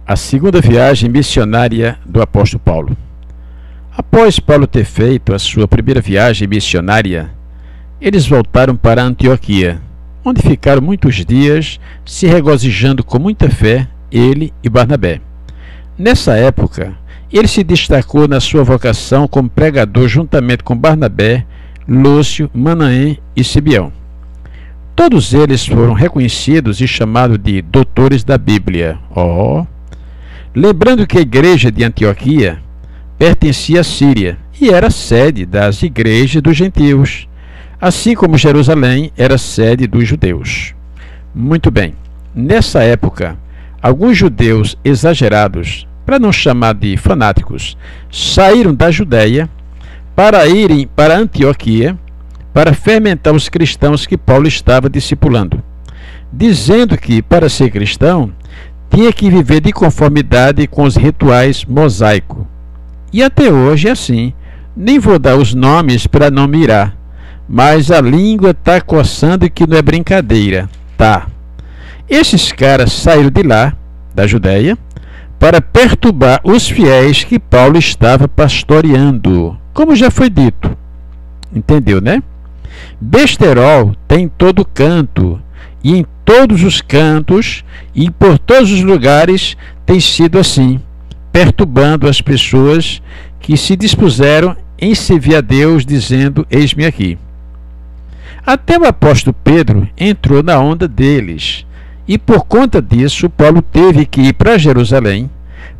A segunda viagem missionária do apóstolo Paulo. Após Paulo ter feito a sua primeira viagem missionária, eles voltaram para Antioquia, onde ficaram muitos dias se regozijando com muita fé, ele e Barnabé. Nessa época, ele se destacou na sua vocação como pregador juntamente com Barnabé, Lúcio, Manaém e Simeão. Todos eles foram reconhecidos e chamados de doutores da Bíblia. Lembrando que a igreja de Antioquia pertencia à Síria e era sede das igrejas dos gentios, assim como Jerusalém era sede dos judeus. Muito bem, nessa época, alguns judeus exagerados, para não chamar de fanáticos, saíram da Judéia para irem para Antioquia para fermentar os cristãos que Paulo estava discipulando, dizendo que, para ser cristão, tinha que viver de conformidade com os rituais mosaicos. E até hoje é assim. Nem vou dar os nomes para não mirar, mas a língua está coçando que não é brincadeira, tá? Esses caras saíram de lá, da Judéia, para perturbar os fiéis que Paulo estava pastoreando, como já foi dito. Entendeu, né? Besterol tem em todo canto, e em todos os cantos e por todos os lugares tem sido assim, perturbando as pessoas que se dispuseram em servir a Deus, dizendo: eis-me aqui. Até o apóstolo Pedro entrou na onda deles, e por conta disso Paulo teve que ir para Jerusalém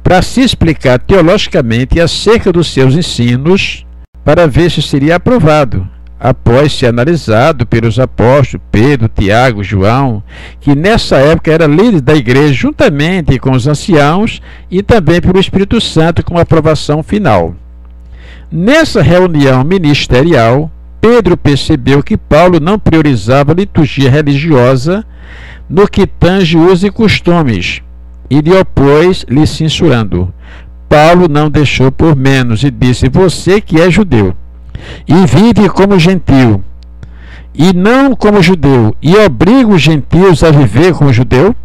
para se explicar teologicamente acerca dos seus ensinos, para ver se seria aprovado, após ser analisado pelos apóstolos Pedro, Tiago, João, que nessa época era líder da igreja, juntamente com os anciãos, e também pelo Espírito Santo, com aprovação final. Nessa reunião ministerial, Pedro percebeu que Paulo não priorizava a liturgia religiosa no que tange usos e costumes, e lhe opôs, lhe censurando. Paulo não deixou por menos e disse: você que é judeu e vive como gentio, e não como judeu, e obriga os gentios a viver como judeu?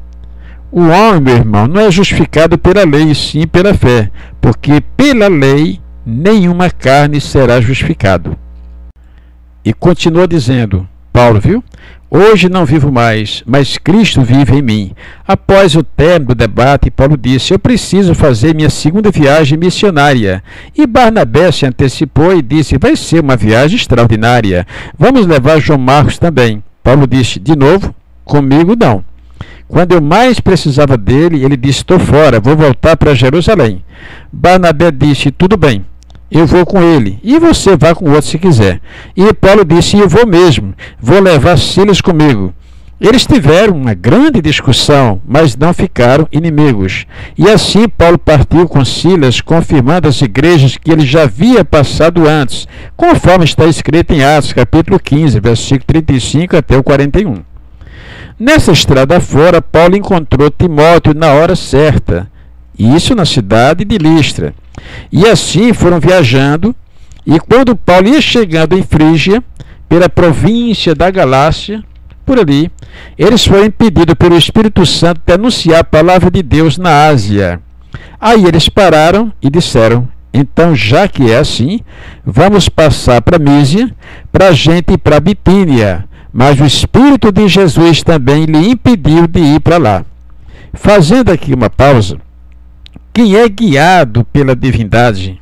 O homem, meu irmão, não é justificado pela lei, e sim pela fé, porque pela lei nenhuma carne será justificado. E continua dizendo, Paulo, viu? Hoje não vivo mais, mas Cristo vive em mim. Após o término do debate, Paulo disse: eu preciso fazer minha segunda viagem missionária. E Barnabé se antecipou e disse: vai ser uma viagem extraordinária. Vamos levar João Marcos também. Paulo disse: de novo? Comigo não. Quando eu mais precisava dele, ele disse: estou fora, vou voltar para Jerusalém. Barnabé disse: tudo bem, eu vou com ele, e você vá com o outro se quiser. E Paulo disse: eu vou mesmo, vou levar Silas comigo. Eles tiveram uma grande discussão, mas não ficaram inimigos. E assim Paulo partiu com Silas, confirmando as igrejas que ele já havia passado antes, conforme está escrito em Atos, capítulo 15, versículo 35 até o 41. Nessa estrada fora, Paulo encontrou Timóteo na hora certa, isso na cidade de Listra. E assim foram viajando, e quando Paulo ia chegando em Frígia, pela província da Galácia, por ali, eles foram impedidos pelo Espírito Santo de anunciar a palavra de Deus na Ásia. Aí eles pararam e disseram: então, já que é assim, vamos passar para Mísia, para a gente ir para Bitínia. Mas o Espírito de Jesus também lhe impediu de ir para lá. Fazendo aqui uma pausa, quem é guiado pela divindade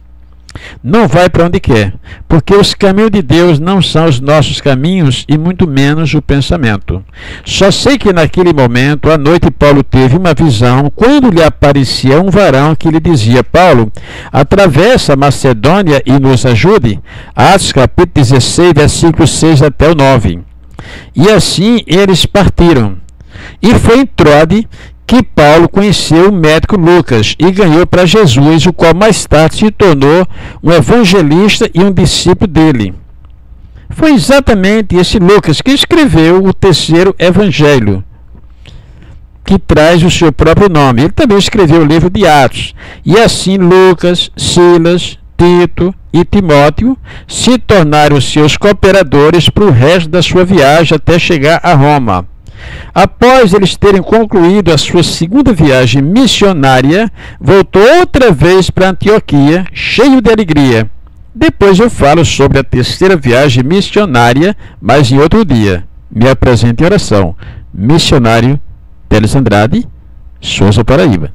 não vai para onde quer, porque os caminhos de Deus não são os nossos caminhos e muito menos o pensamento. Só sei que naquele momento, à noite, Paulo teve uma visão, quando lhe aparecia um varão que lhe dizia: Paulo, atravessa a Macedônia e nos ajude. Atos capítulo 16, versículos 6 até o 9. E assim eles partiram. E foi em Trode que Paulo conheceu o médico Lucas e ganhou para Jesus, o qual mais tarde se tornou um evangelista e um discípulo dele. Foi exatamente esse Lucas que escreveu o terceiro evangelho, que traz o seu próprio nome. Ele também escreveu o livro de Atos. E assim Lucas, Silas, Tito e Timóteo se tornaram seus cooperadores para o resto da sua viagem até chegar a Roma. Após eles terem concluído a sua segunda viagem missionária, voltou outra vez para Antioquia, cheio de alegria. Depois eu falo sobre a terceira viagem missionária, mas em outro dia. Me apresento em oração. Missionário Teles Andrade, Souza, Paraíba.